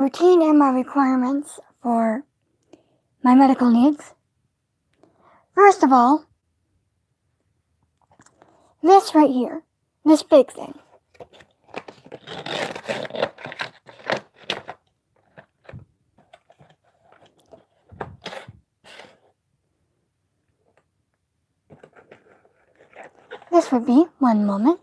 routine and my requirements for my medical needs. First of all, this right here, this big thing. This would be one moment.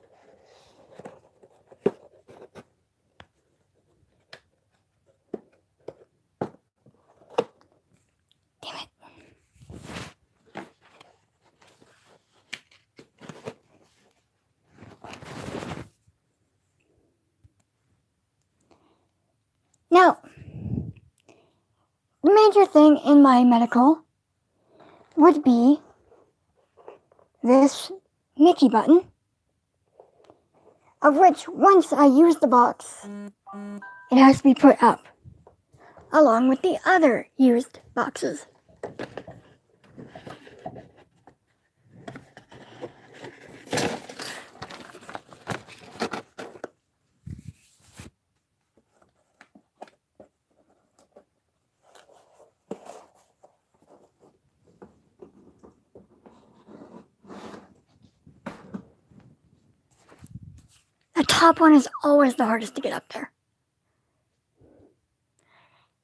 Damn it. Now, the major thing in my medical would be this Mickey button, of which once I use the box, it has to be put up, along with the other used boxes. The top one is always the hardest to get up there.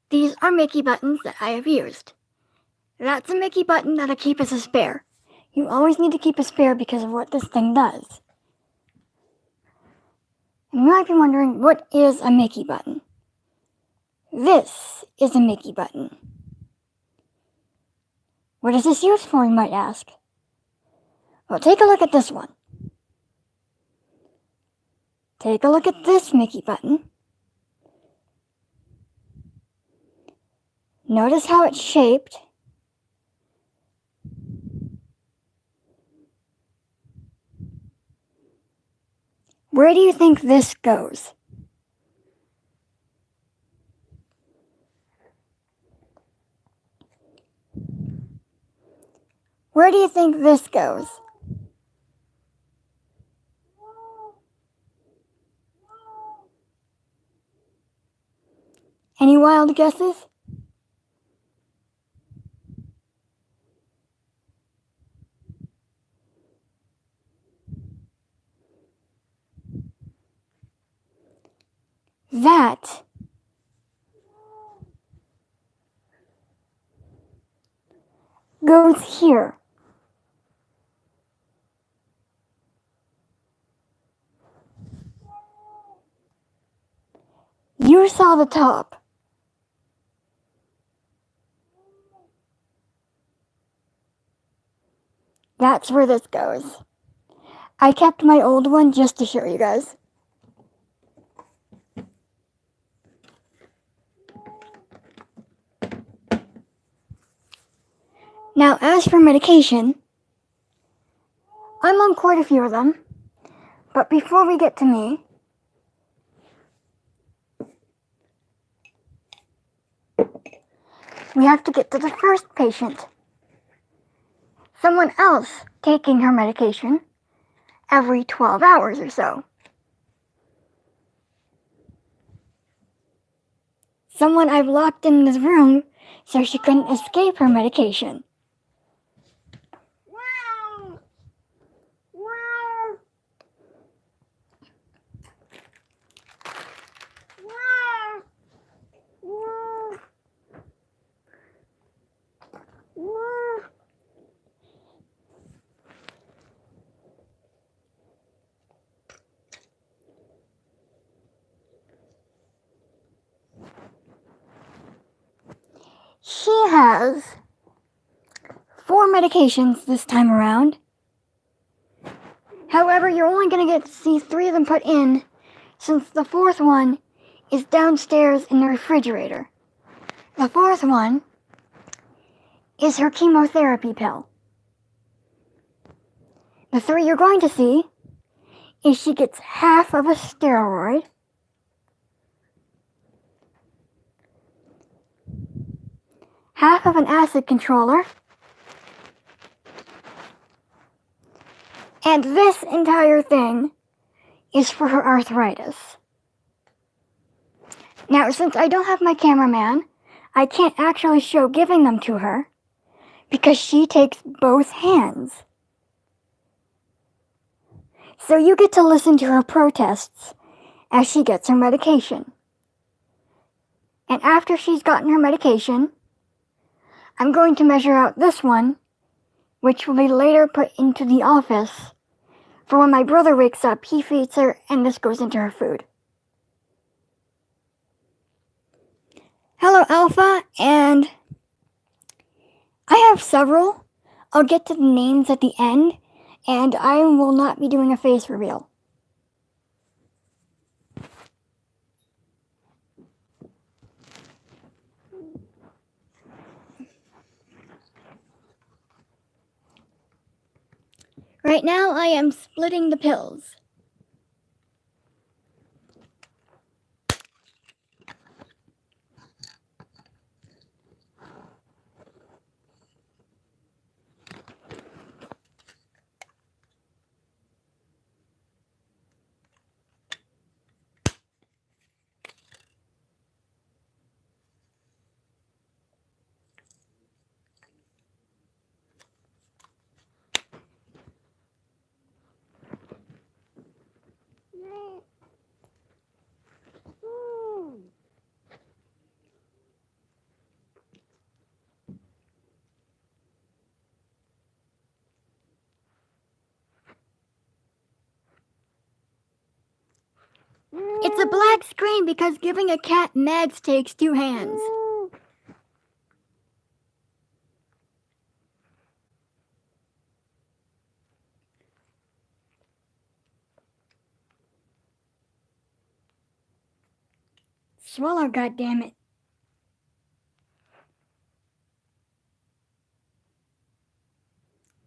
These are Mickey buttons that I have used. That's a Mickey button that I keep as a spare. You always need to keep a spare because of what this thing does. And you might be wondering, what is a Mickey button? This is a Mickey button. What is this used for, you might ask? Well, take a look at this one. Take a look at this Mickey button. Notice how it's shaped. Where do you think this goes? Where do you think this goes? Any wild guesses? That goes here. You saw the top. That's where this goes. I kept my old one just to show you guys. Now, as for medication, I'm on quite a few of them, but before we get to me, we have to get to the first patient. Someone else taking her medication every 12 hours or so. Someone I've locked in this room so she couldn't escape her medication. She has 4 medications this time around. However, you're only going to get to see 3 of them put in, since the 4th one is downstairs in the refrigerator. The 4th one is her chemotherapy pill. The 3 you're going to see is she gets half of a steroid, half of an acid controller, and this entire thing is for her arthritis. Now, since I don't have my cameraman, I can't actually show giving them to her because she takes both hands. So you get to listen to her protests as she gets her medication. And after she's gotten her medication, I'm going to measure out this one, which will be later put into the office. For when my brother wakes up, he feeds her and this goes into her food. Hello, Alpha, and I have several. I'll get to the names at the end, and I will not be doing a face reveal. Right now, I am splitting the pills. It's a black screen because giving a cat meds takes 2 hands. Swallow, goddammit.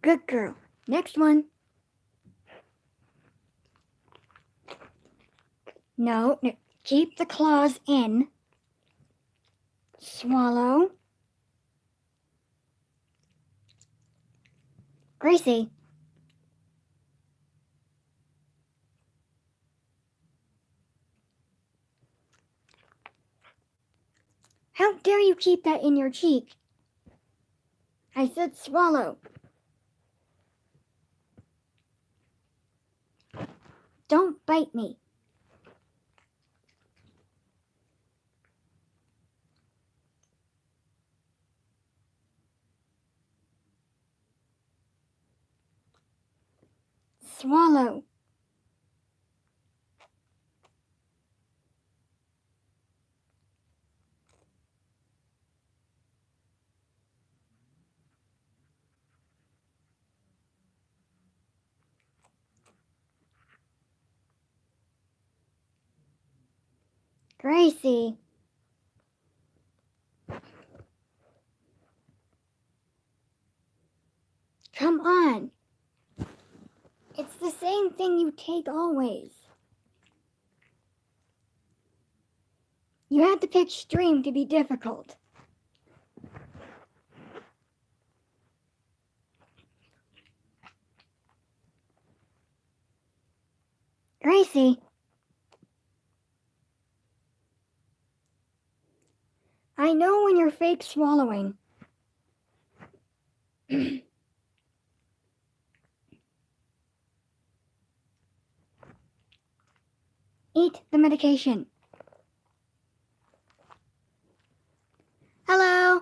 Good girl. Next one. No, keep the claws in. Swallow. Gracie. How dare you keep that in your cheek? I said swallow. Don't bite me. Swallow. Gracie. Come on. It's the same thing you take always. You had to pick stream to be difficult. Gracie. I know when you're fake swallowing. Eat the medication. Hello.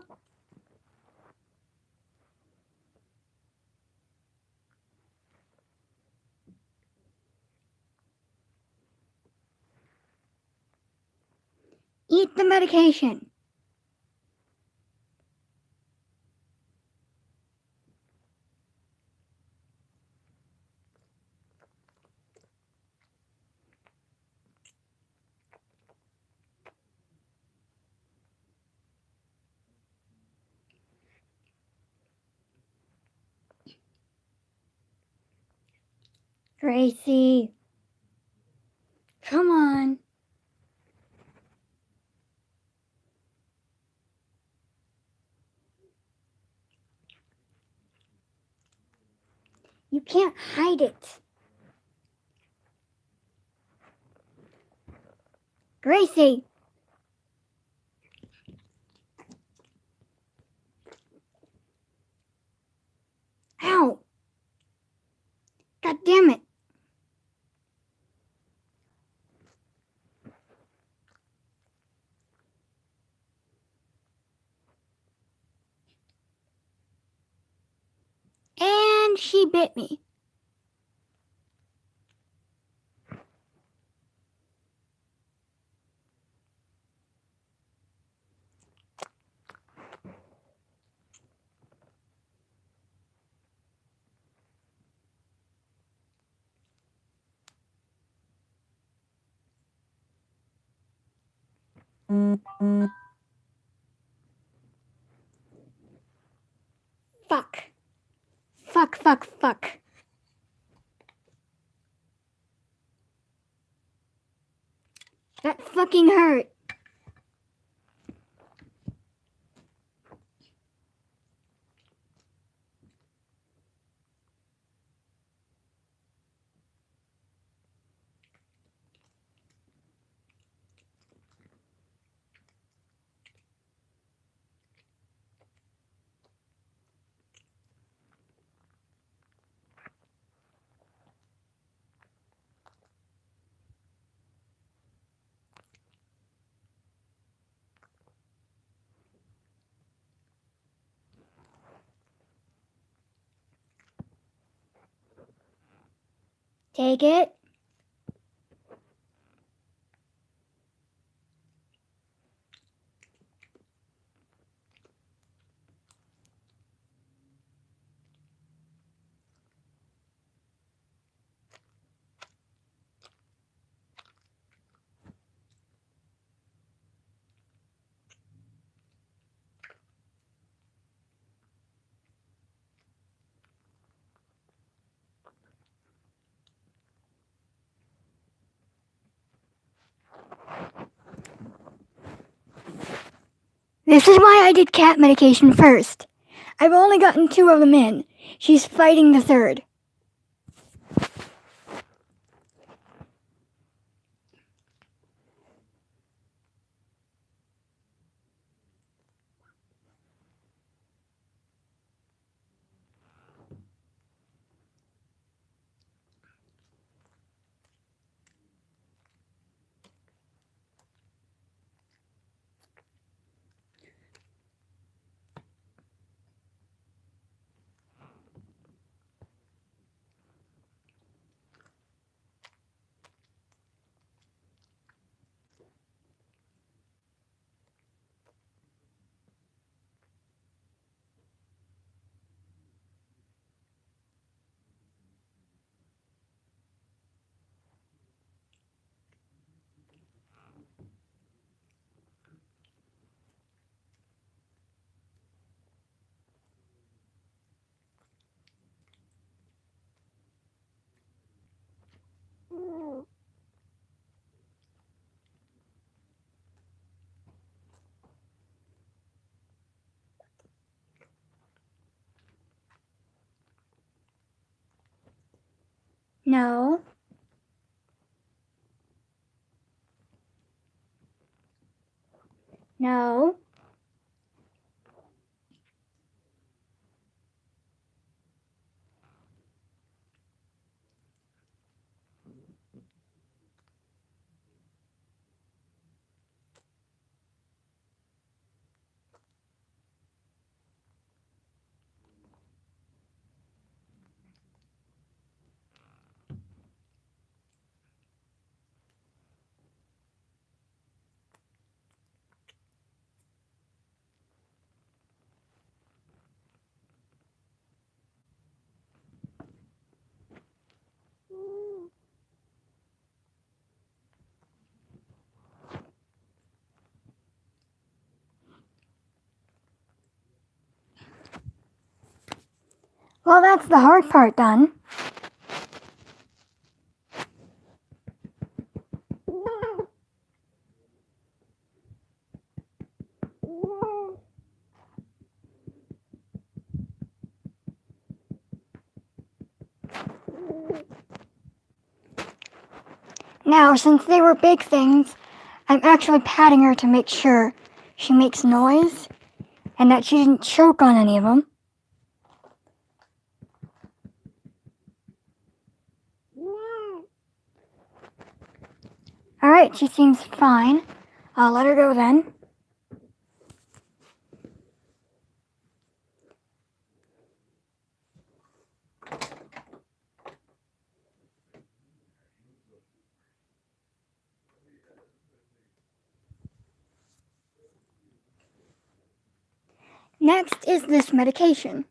Eat the medication. Gracie. Come on. You can't hide it. Gracie. she bit me. Fuck. Fuck, fuck, fuck. That fucking hurt. Take it. This is why I did cat medication first. I've only gotten 2 of them in. She's fighting the 3rd. No. No. Well, that's the hard part done. Now, since they were big things, I'm actually patting her to make sure she makes noise and that she didn't choke on any of them. Alright, she seems fine. I'll let her go then. Next is this medication.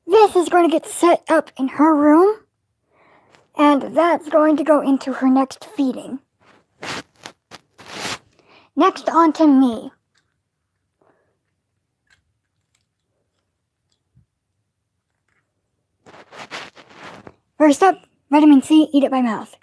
This is going to get set up in her room, and that's going to go into her next feeding. Next, on to me. First up, vitamin C, eat it by mouth.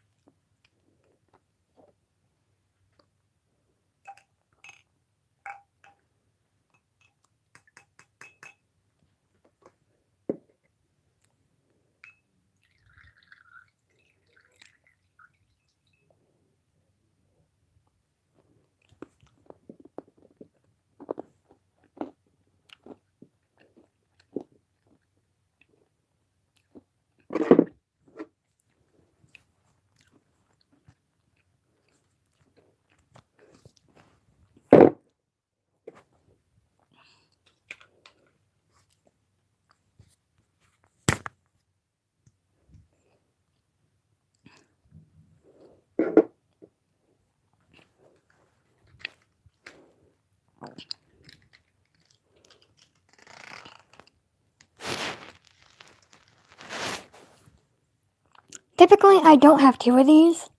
Typically, I don't have 2 of these,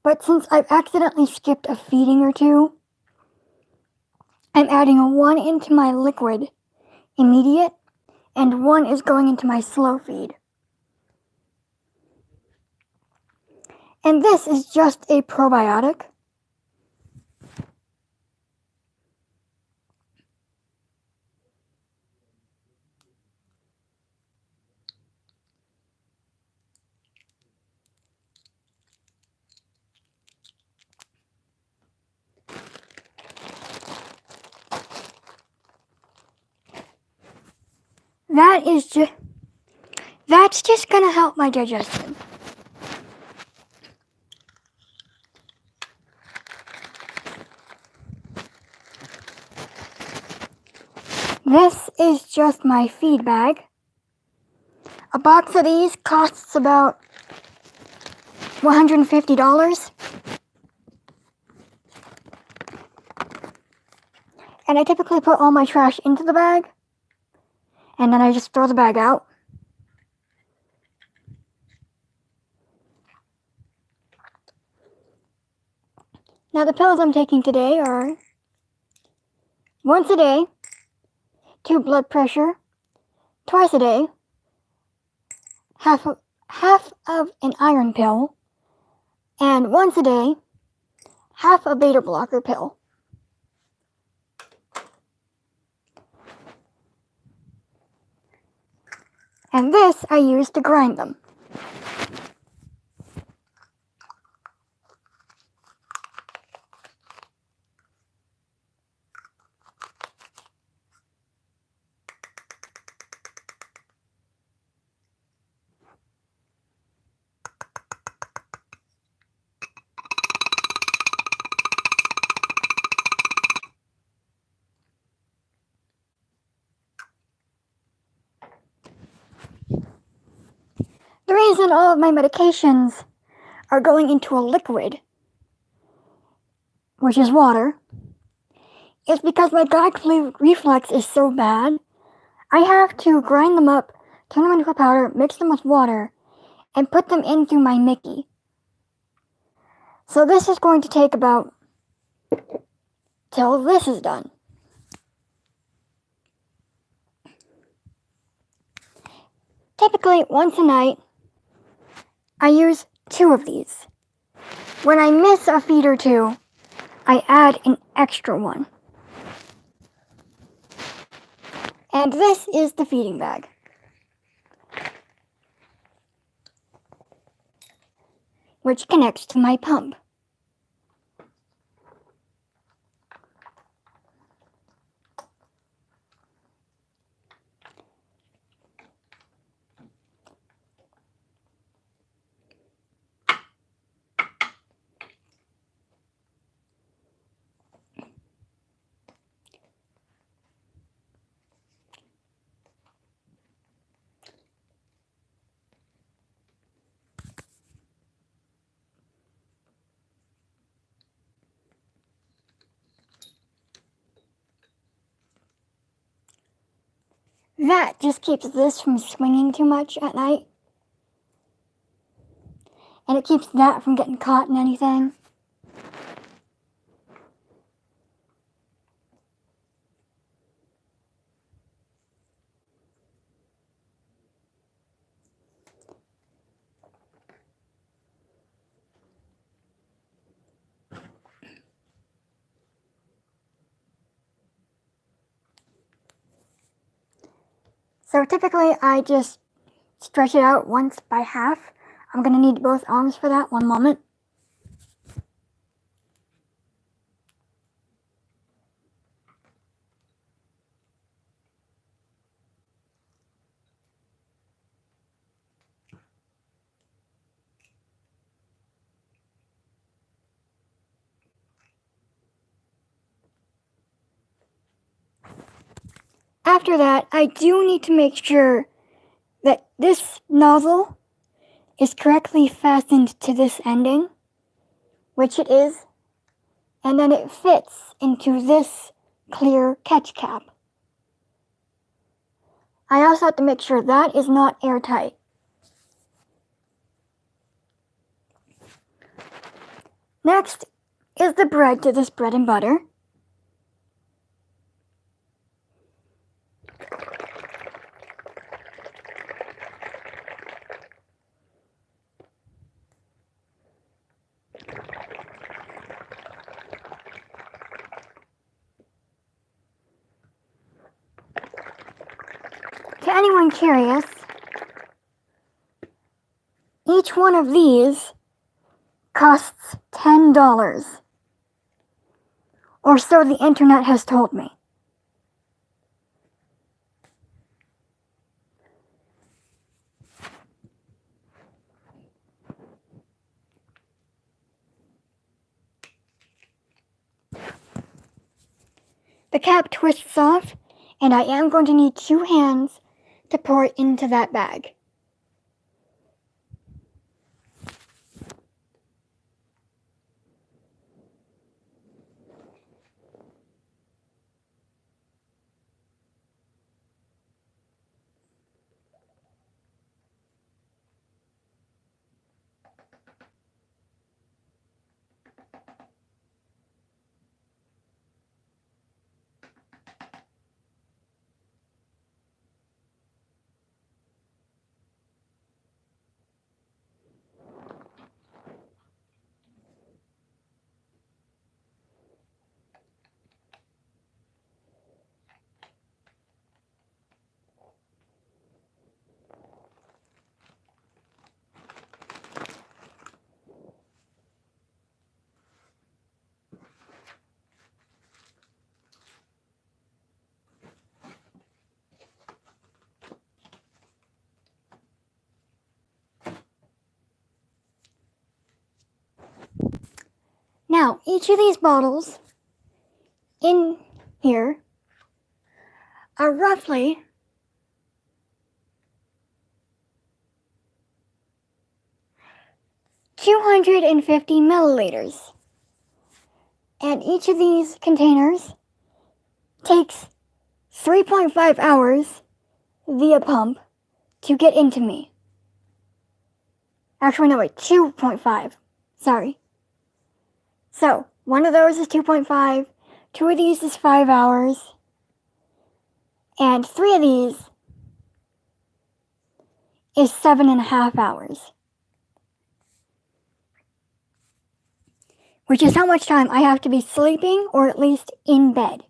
but since I've accidentally skipped a feeding or 2, I'm adding 1 into my liquid immediate, and 1 is going into my slow feed. And this is just a probiotic. That's just gonna help my digestion. This is just my feed bag. A box of these costs about $150. And I typically put all my trash into the bag, and then I just throw the bag out. Now the pills I'm taking today are once a day, 2 blood pressure, twice a day, half of an iron pill, and once a day, half a beta blocker pill. And this I use to grind them. The reason all of my medications are going into a liquid, which is water, is because my gag reflex is so bad, I have to grind them up, turn them into a powder, mix them with water, and put them in through my Mickey. So this is going to take about till this is done. Typically, once a night, I use 2 of these. When I miss a feed or 2, I add an extra one. And this is the feeding bag, which connects to my pump. That just keeps this from swinging too much at night. And it keeps that from getting caught in anything. So typically I just stretch it out once by half. I'm going to need both arms for that. One moment. After that, I do need to make sure that this nozzle is correctly fastened to this ending, which it is, and then it fits into this clear catch cap. I also have to make sure that is not airtight. Next is the bread to this bread and butter. To anyone curious, each one of these costs $10, or so the internet has told me. The cap twists off, and I am going to need 2 hands to pour it into that bag. Now, each of these bottles in here are roughly 250 milliliters. And each of these containers takes 3.5 hours via pump to get into me. Actually, no, wait, 2.5. Sorry. So, one of those is 2.5, 2 of these is 5 hours, and 3 of these is 7.5 hours. which is how much time I have to be sleeping or at least in bed.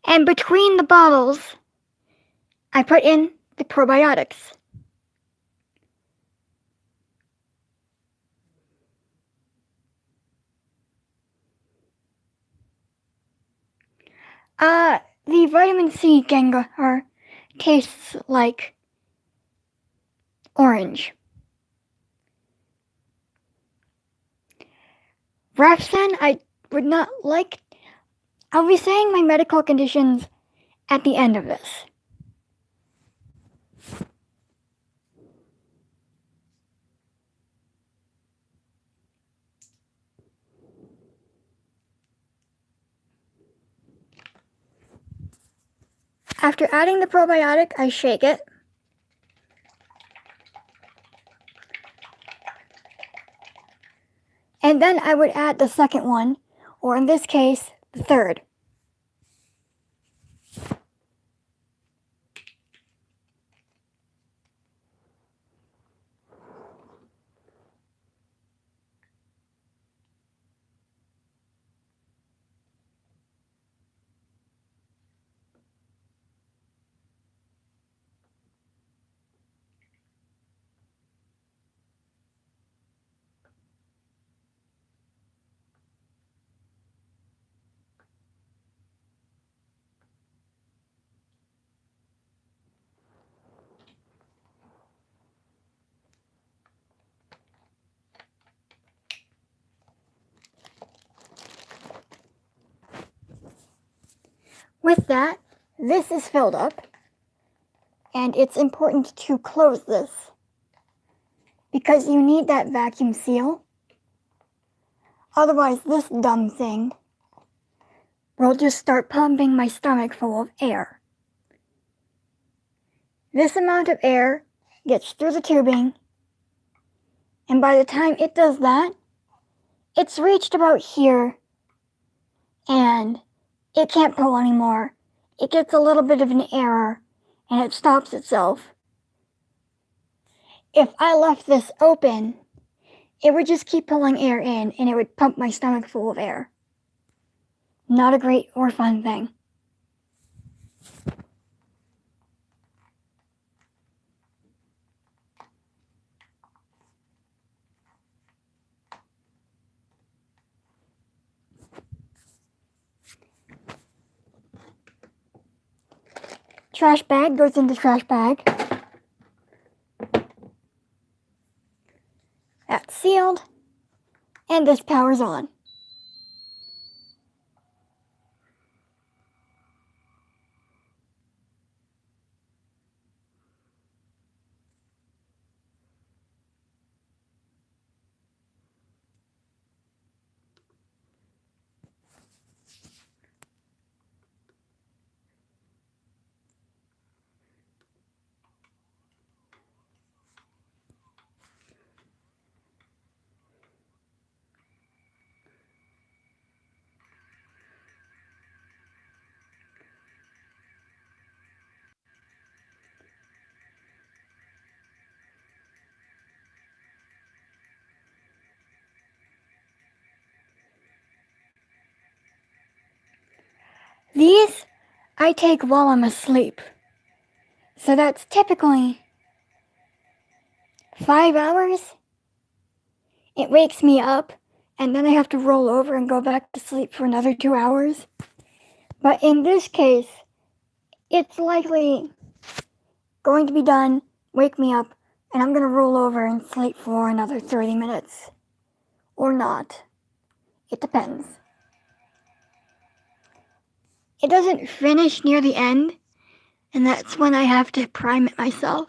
And between the bottles, I put in the probiotics. The vitamin C Gengar tastes like orange. Rafsan, I would not like. I'll be saying my medical conditions at the end of this. After adding the probiotic, I shake it. And then I would add the second one, or in this case, the third. With that, this is filled up, and it's important to close this because you need that vacuum seal. Otherwise, this dumb thing will just start pumping my stomach full of air. This amount of air gets through the tubing, and by the time it does that, it's reached about here, and it can't pull anymore. It gets a little bit of an error, and it stops itself. If I left this open, it would just keep pulling air in, and it would pump my stomach full of air. Not a great or fun thing. Trash bag goes into trash bag. That's sealed, and this powers on. These I take while I'm asleep. So that's typically 5 hours. It wakes me up, and then I have to roll over and go back to sleep for another 2 hours. But in this case, it's likely going to be done, wake me up, and I'm gonna roll over and sleep for another 30 minutes. Or not. It depends. It doesn't finish near the end, and that's when I have to prime it myself.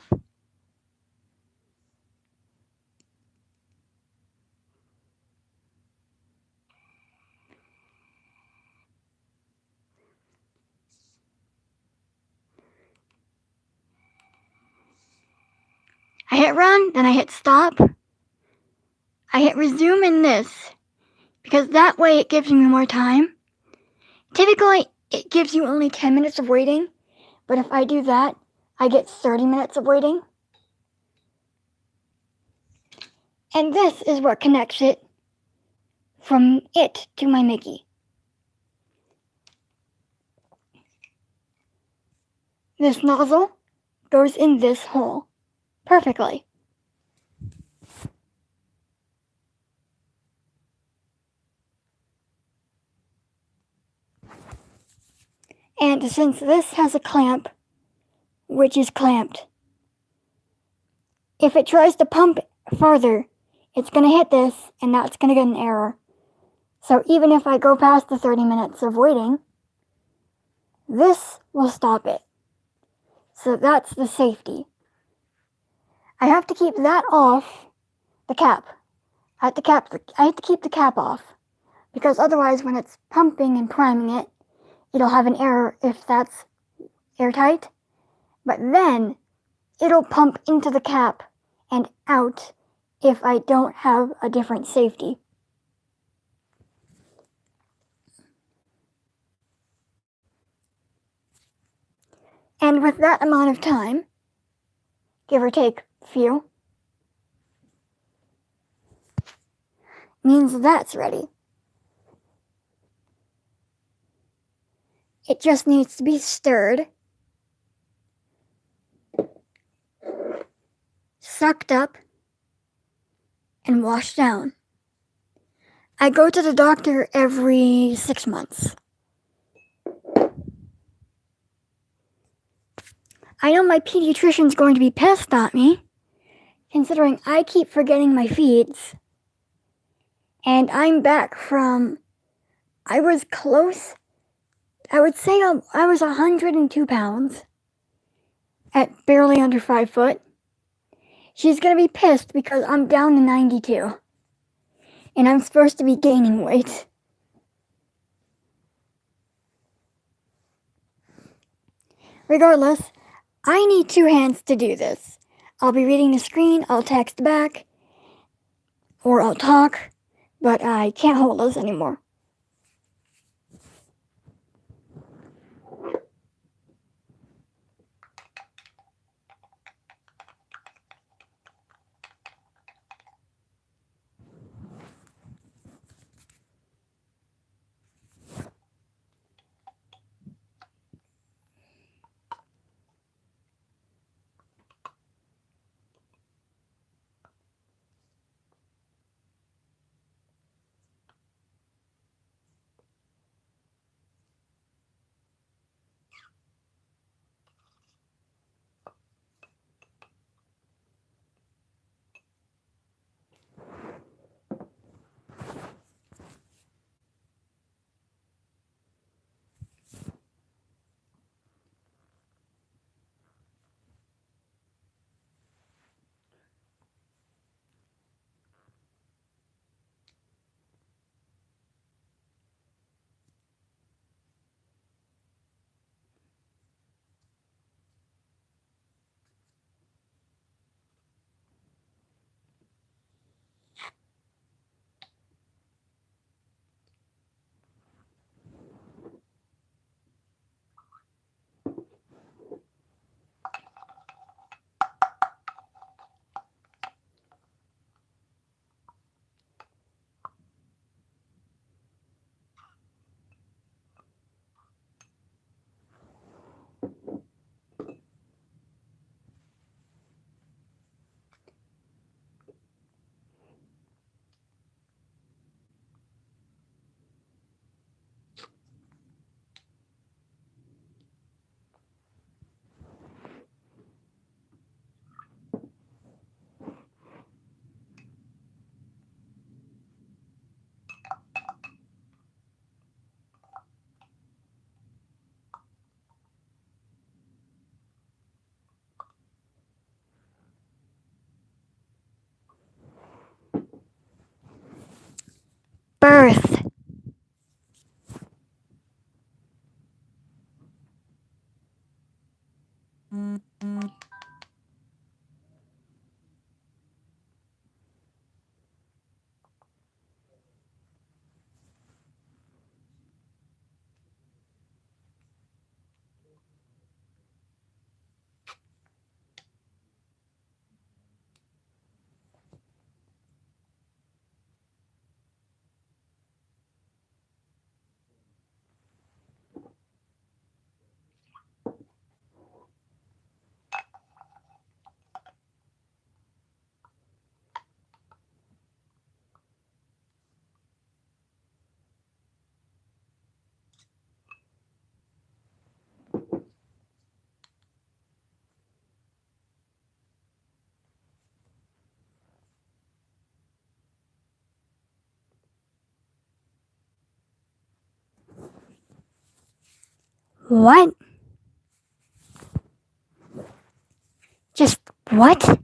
I hit run, then I hit stop. I hit resume in this, because that way it gives me more time. Typically, it gives you only 10 minutes of waiting, but if I do that, I get 30 minutes of waiting. And this is what connects it from it to my Mickey. This nozzle goes in this hole perfectly. And since this has a clamp, which is clamped, if it tries to pump farther, it's going to hit this, and that's going to get an error. So even if I go past the 30 minutes of waiting, this will stop it. So that's the safety. I have to keep that off the cap. I have to keep the cap off, because otherwise when it's pumping and priming it, it'll have an error if that's airtight. But then it'll pump into the cap and out if I don't have a different safety. And with that amount of time, give or take a few, means that's ready. It just needs to be stirred, sucked up, and washed down. I go to the doctor every 6 months. I know my pediatrician's going to be pissed at me, considering I keep forgetting my feeds. And I'm back from, I was close, I would say I was 102 pounds at barely under 5 foot. She's gonna be pissed because I'm down to 92. And I'm supposed to be gaining weight. Regardless, I need 2 hands to do this. I'll be reading the screen, I'll text back, or I'll talk, but I can't hold this anymore. birth. What? Just what?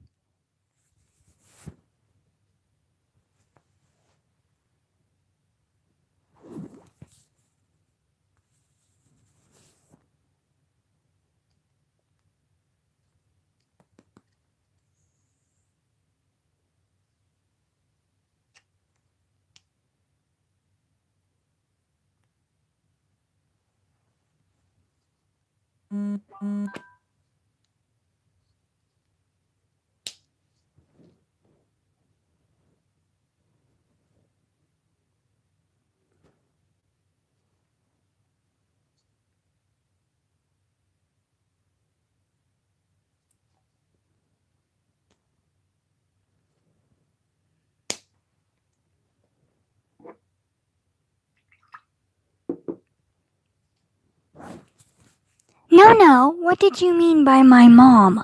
No, what did you mean by my mom?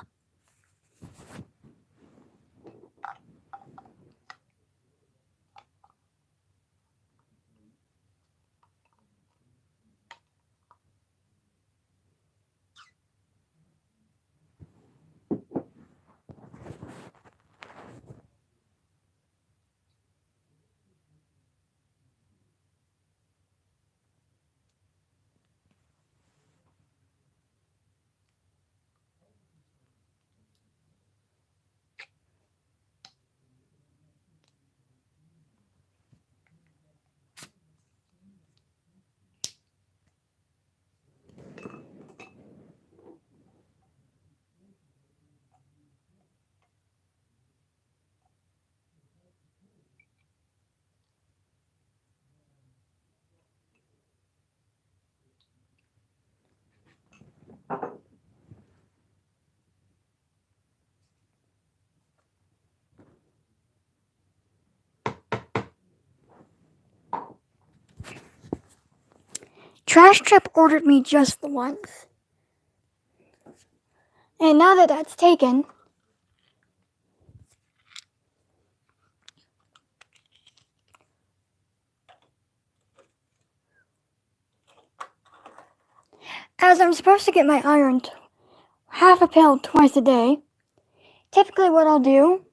Trash Trip ordered me just the once. And now that that's taken, as I'm supposed to get my iron half a pill twice a day, typically what I'll do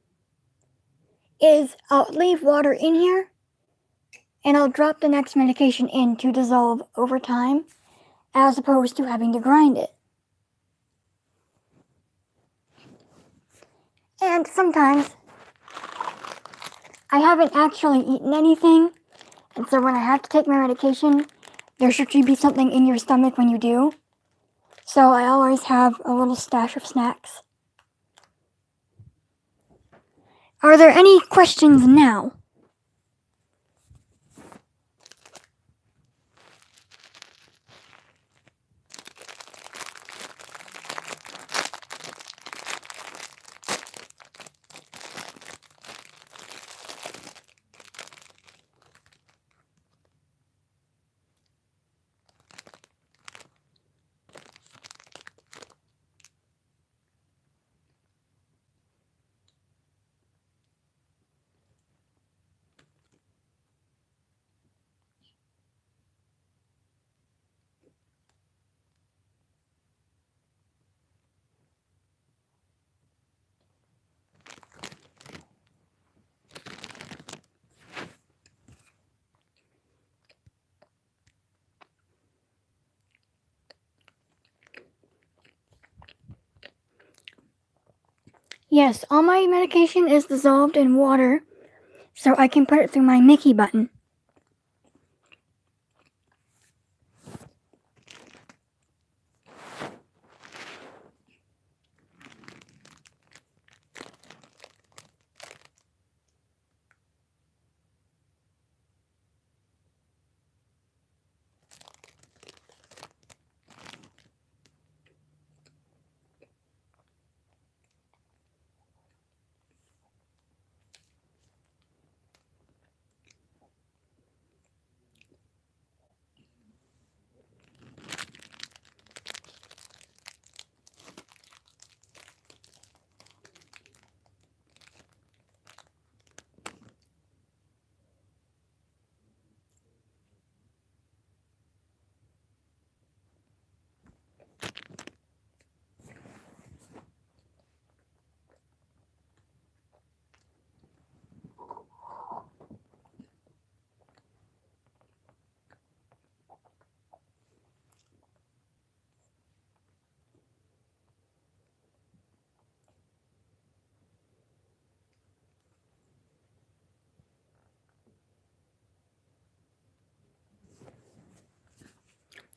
is I'll leave water in here and I'll drop the next medication in to dissolve over time, as opposed to having to grind it. And sometimes I haven't actually eaten anything, and so when I have to take my medication, there should be something in your stomach when you do. So I always have a little stash of snacks. Are there any questions now? Yes, all my medication is dissolved in water, so I can put it through my Mickey button.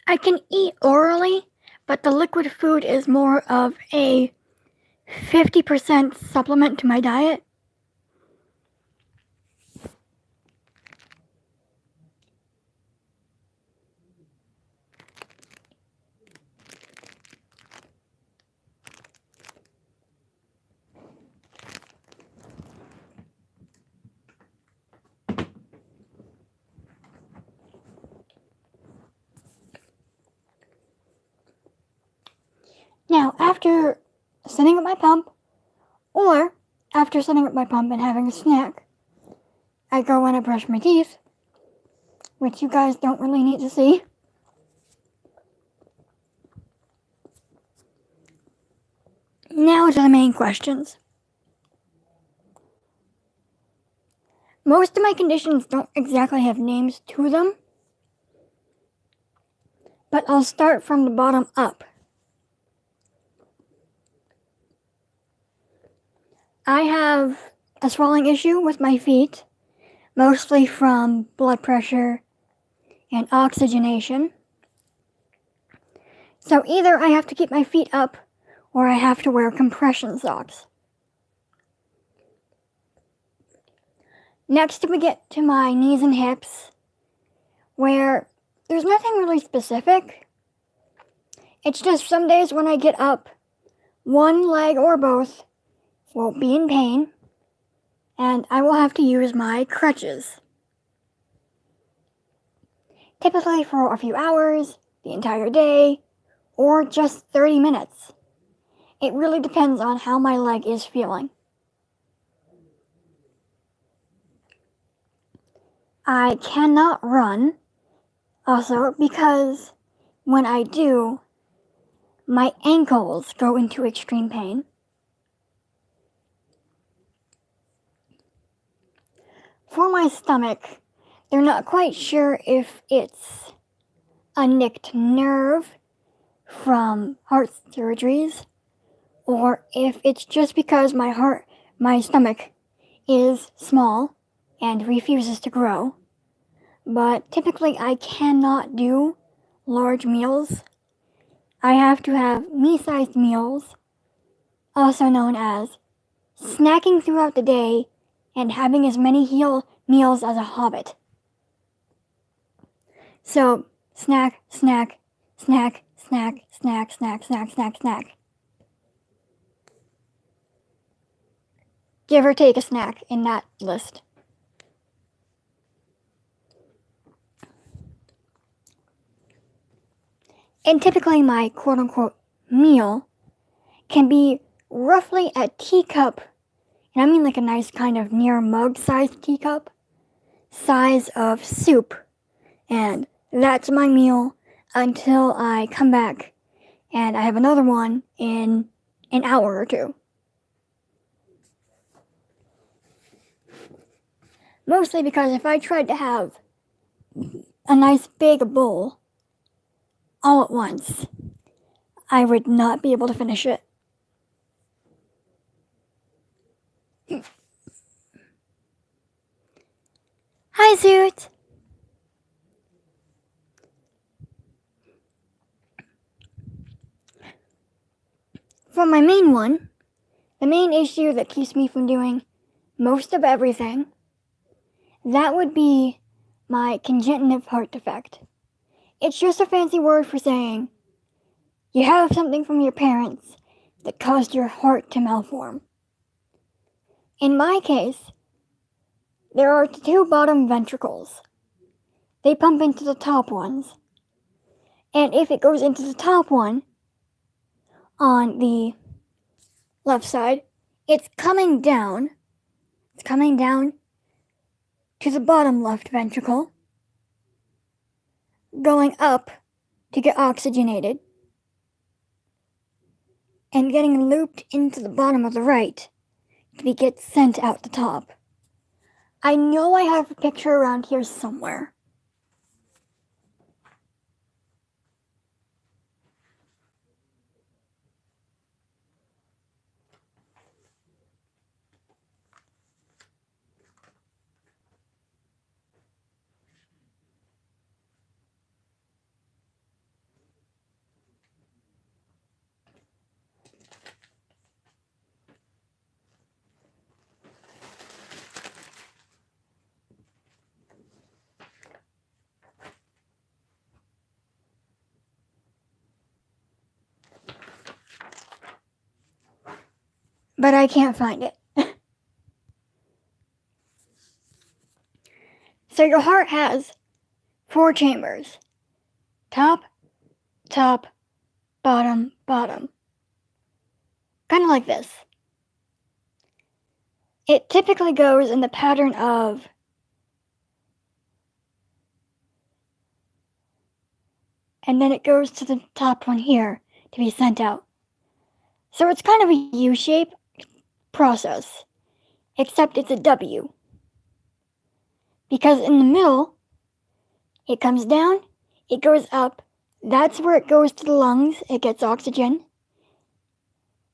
I can eat orally, but the liquid food is more of a 50% supplement to my diet. Now, after setting up my pump, or after setting up my pump and having a snack, I go and I brush my teeth, which you guys don't really need to see. Now to the main questions. Most of my conditions don't exactly have names to them, but I'll start from the bottom up. I have a swelling issue with my feet, mostly from blood pressure and oxygenation. So either I have to keep my feet up or I have to wear compression socks. Next we get to my knees and hips, where there's nothing really specific. It's just some days when I get up, one leg or both will be in pain, and I will have to use my crutches. Typically for a few hours, the entire day, or just 30 minutes. It really depends on how my leg is feeling. I cannot run, also because when I do, my ankles go into extreme pain. For my stomach, they're not quite sure if it's a nicked nerve from heart surgeries, or if it's just because my stomach is small and refuses to grow. But typically I cannot do large meals. I have to have me-sized meals, also known as snacking throughout the day and having as many meals as a hobbit. So, snack, snack, snack, snack, snack, snack, snack, snack, snack. Give or take a snack in that list. And typically my quote-unquote meal can be roughly a teacup, and I mean like a nice kind of near mug-sized teacup, size of soup. And that's my meal until I come back and I have another one in an hour or two. Mostly because if I tried to have a nice big bowl all at once, I would not be able to finish it. Hi, Zoot! For my main one, the main issue that keeps me from doing most of everything, that would be my congenitive heart defect. It's just a fancy word for saying you have something from your parents that caused your heart to malform. In my case, there are 2 bottom ventricles. They pump into the top ones. And if it goes into the top one, on the left side, it's coming down. It's coming down to the bottom left ventricle, going up to get oxygenated, and getting looped into the bottom of the right to get sent out the top. I know I have a picture around here somewhere. But I can't find it. So your heart has 4 chambers. Top, top, bottom, bottom. Kind of like this. It typically goes in the pattern of and then it goes to the top one here to be sent out. So it's kind of a U-shape process, except it's a W. Because in the middle, it comes down, it goes up, that's where it goes to the lungs, it gets oxygen.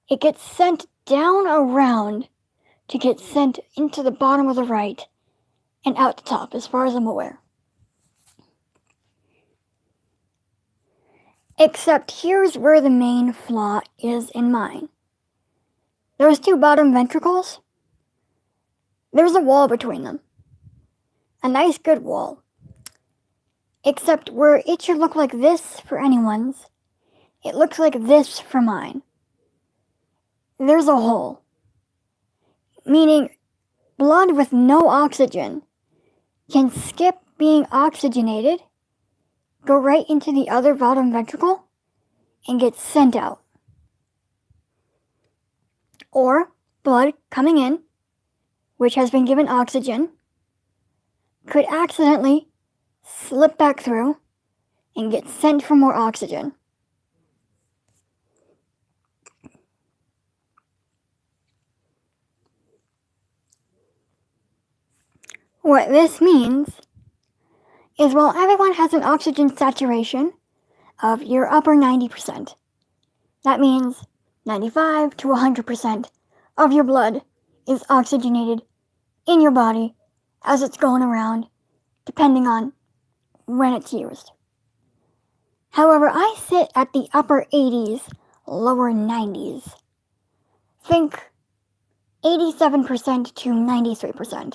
It gets sent down around to get sent into the bottom of the right and out the top, as far as I'm aware. Except here's where the main flaw is in mine. Those 2 bottom ventricles, there's a wall between them. A nice good wall. Except where it should look like this for anyone's, it looks like this for mine. There's a hole. Meaning, blood with no oxygen can skip being oxygenated, go right into the other bottom ventricle, and get sent out. Or blood coming in, which has been given oxygen, could accidentally slip back through and get sent for more oxygen. What this means is while everyone has an oxygen saturation of your upper 90%, that means 95 to 100% of your blood is oxygenated in your body as it's going around, depending on when it's used. However, I sit at the upper 80s, lower 90s. Think 87% to 93%.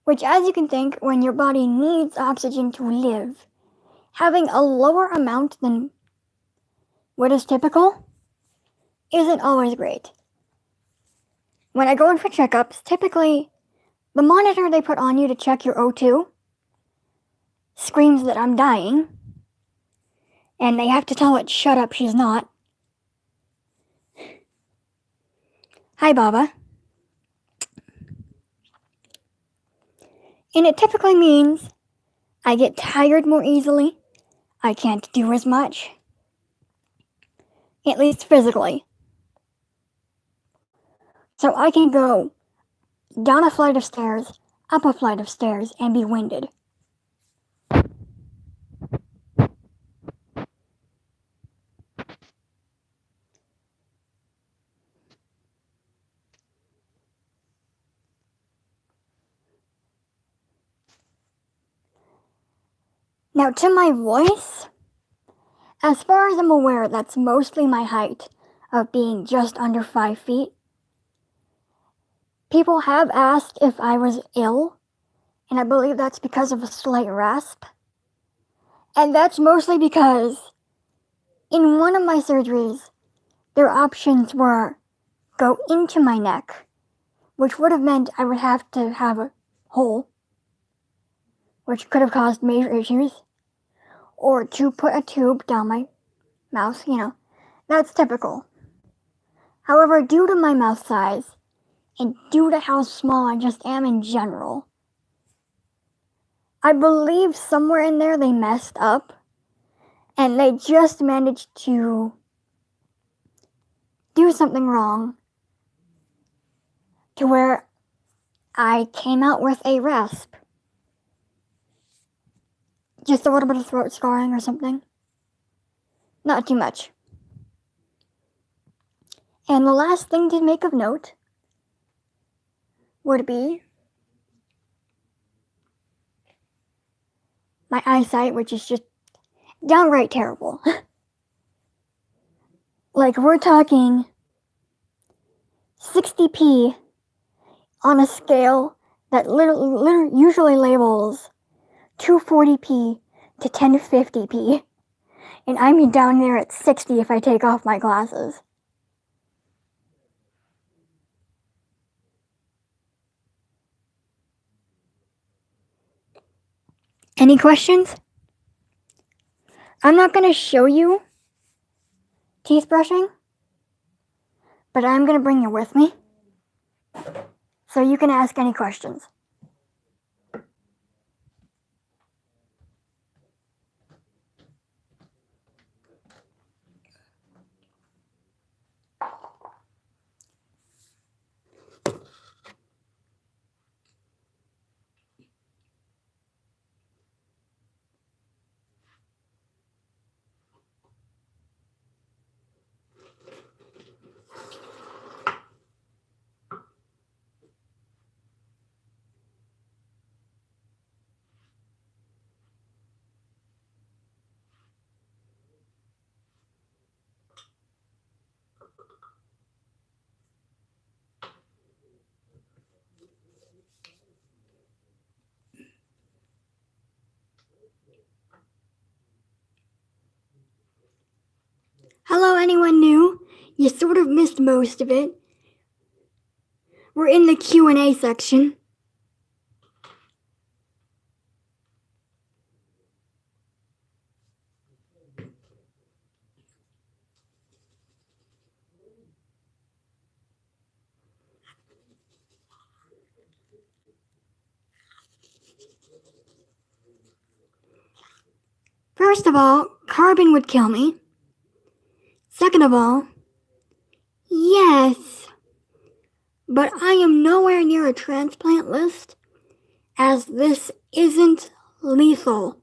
Which, as you can think, when your body needs oxygen to live, having a lower amount than what is typical isn't always great. When I go in for checkups, typically the monitor they put on you to check your O2 screams that I'm dying, and they have to tell it, shut up, she's not. Hi, Baba. And it typically means I get tired more easily, I can't do as much, at least physically. So I can go down a flight of stairs, up a flight of stairs, and be winded. Now, to my voice, as far as I'm aware, that's mostly my height of being just under 5 feet. People have asked if I was ill, and I believe that's because of a slight rasp. And that's mostly because in one of my surgeries, their options were go into my neck, which would have meant I would have to have a hole, which could have caused major issues, or to put a tube down my mouth, that's typical. However, due to my mouth size, and due to how small I just am in general, I believe somewhere in there they messed up, and they just managed to do something wrong to where I came out with a rasp. Just a little bit of throat scarring or something. Not too much. And the last thing to make of note would be my eyesight, which is just downright terrible. Like, we're talking 60p on a scale that literally usually labels 240p to 1050p. And I'm down there at 60 if I take off my glasses. Any questions? I'm not going to show you teeth brushing, but I'm going to bring you with me so you can ask any questions. Hello, anyone new? You sort of missed most of it. We're in the Q&A section. First of all, carbon would kill me. Second of all, yes, but I am nowhere near a transplant list, as this isn't lethal.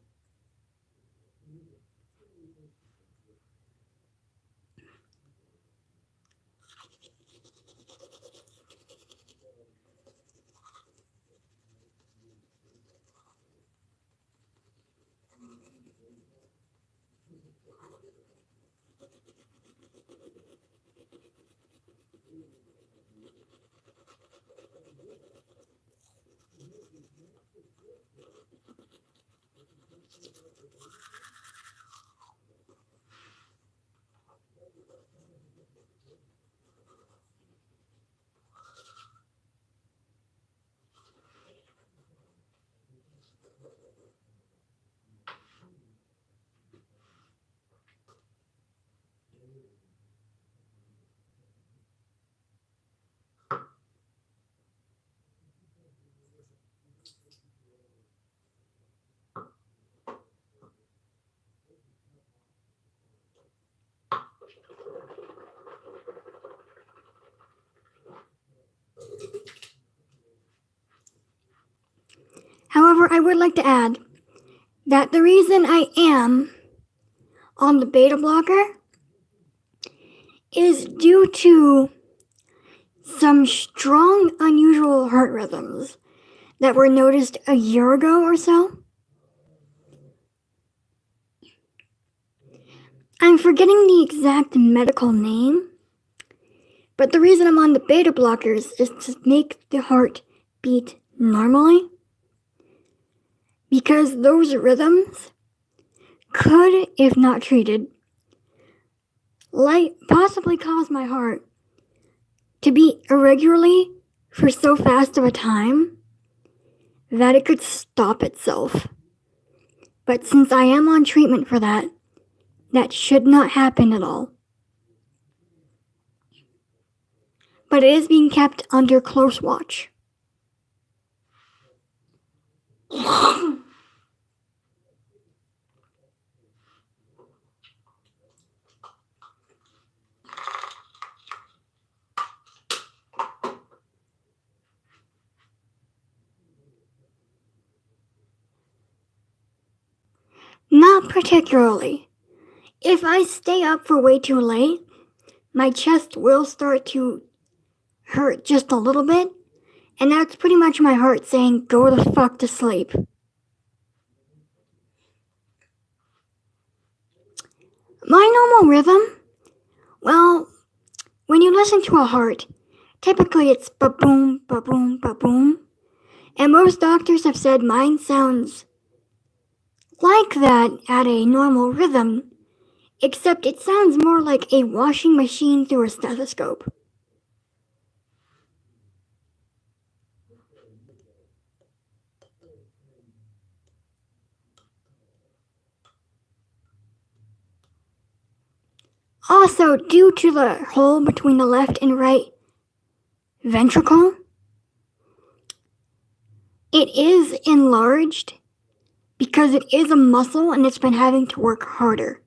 However, I would like to add that the reason I am on the beta blocker is due to some strong, unusual heart rhythms that were noticed a year ago or so. I'm forgetting the exact medical name, but the reason I'm on the beta blockers is to make the heart beat normally, because those rhythms could, if not treated, possibly cause my heart to beat irregularly for so fast of a time that it could stop itself. But since I am on treatment for that, that should not happen at all. But it is being kept under close watch. Not particularly. If I stay up for way too late, my chest will start to hurt just a little bit, and that's pretty much my heart saying, go the fuck to sleep. My normal rhythm? Well, when you listen to a heart, typically it's ba-boom, ba-boom, ba-boom, and most doctors have said mine sounds like that at a normal rhythm, except it sounds more like a washing machine through a stethoscope. Also, due to the hole between the left and right ventricle, it is enlarged because it is a muscle and it's been having to work harder.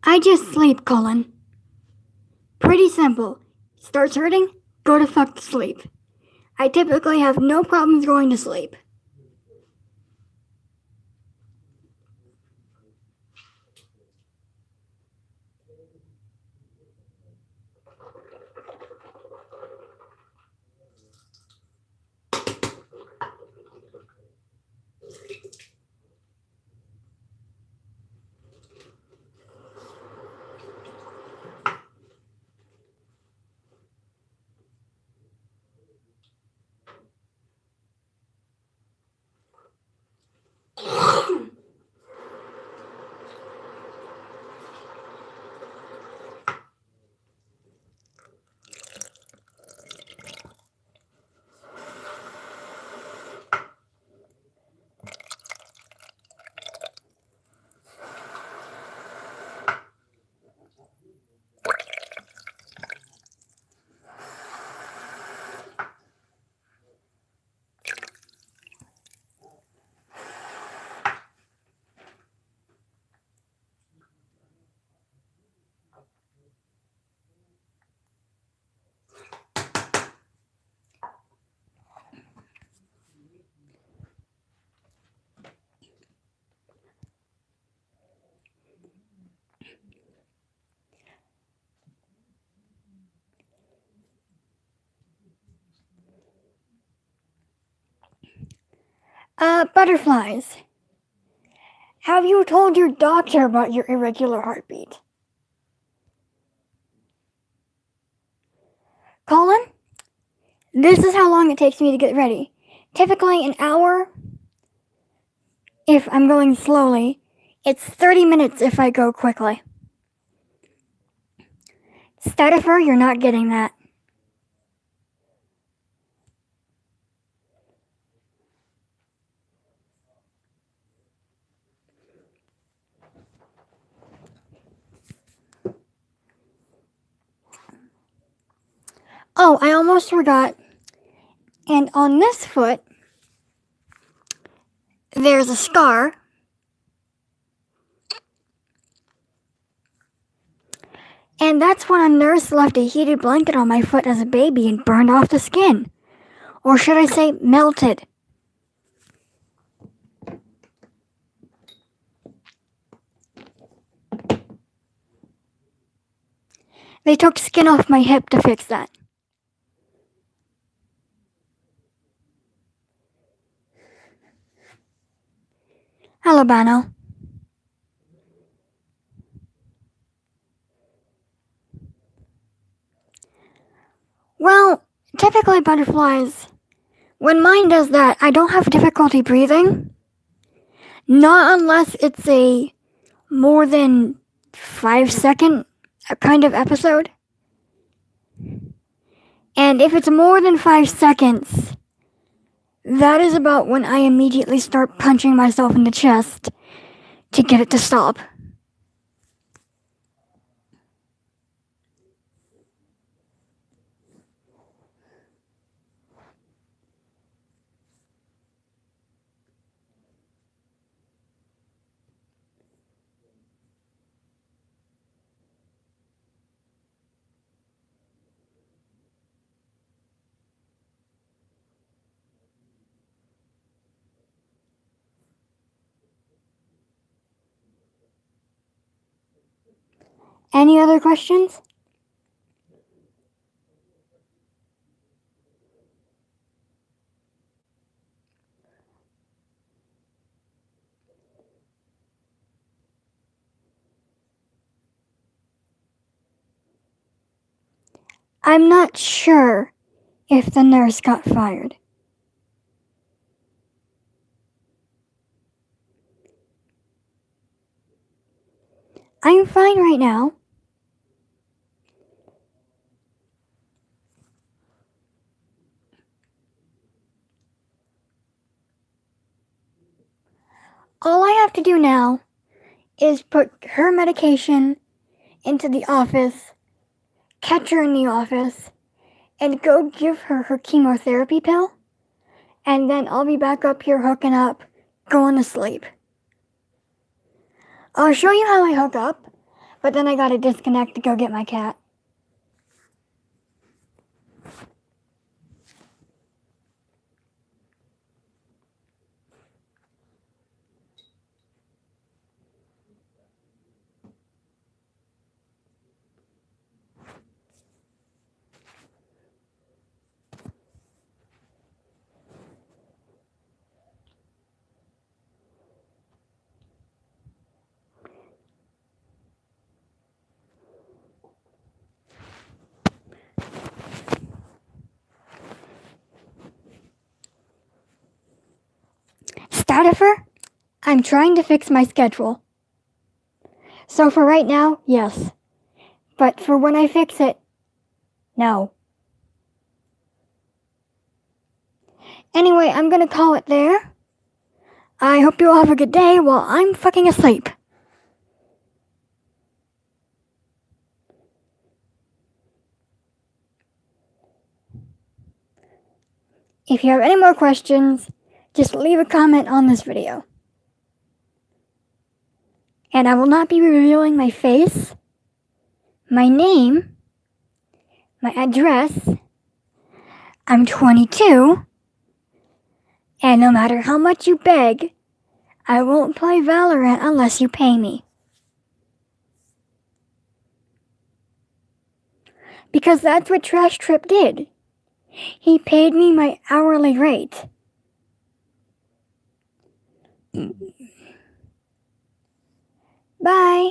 I just sleep, Colin. Pretty simple. Starts hurting? Go to fuck to sleep. I typically have no problems going to sleep. Butterflies. Have you told your doctor about your irregular heartbeat? Colin, this is how long it takes me to get ready. Typically an hour if I'm going slowly. It's 30 minutes if I go quickly. Statifer, you're not getting that. Oh, I almost forgot. And on this foot, there's a scar. And that's when a nurse left a heated blanket on my foot as a baby and burned off the skin. Or should I say melted? They took skin off my hip to fix that. Hello, Bano. Well, typically butterflies, when mine does that, I don't have difficulty breathing. Not unless it's a more than 5-second kind of episode. And if it's more than 5 seconds, that is about when I immediately start punching myself in the chest to get it to stop. Any other questions? I'm not sure if the nurse got fired. I'm fine right now. All I have to do now is put her medication into the office, catch her in the office, and go give her her chemotherapy pill, and then I'll be back up here hooking up, going to sleep. I'll show you how I hook up, but then I gotta disconnect to go get my cat. Statifer, I'm trying to fix my schedule. So for right now, yes. But for when I fix it, no. Anyway, I'm gonna call it there. I hope you all have a good day while I'm fucking asleep. If you have any more questions, just leave a comment on this video. And I will not be revealing my face, my name, my address. I'm 22, and no matter how much you beg, I won't play Valorant unless you pay me. Because that's what Trash Trip did. He paid me my hourly rate. Bye.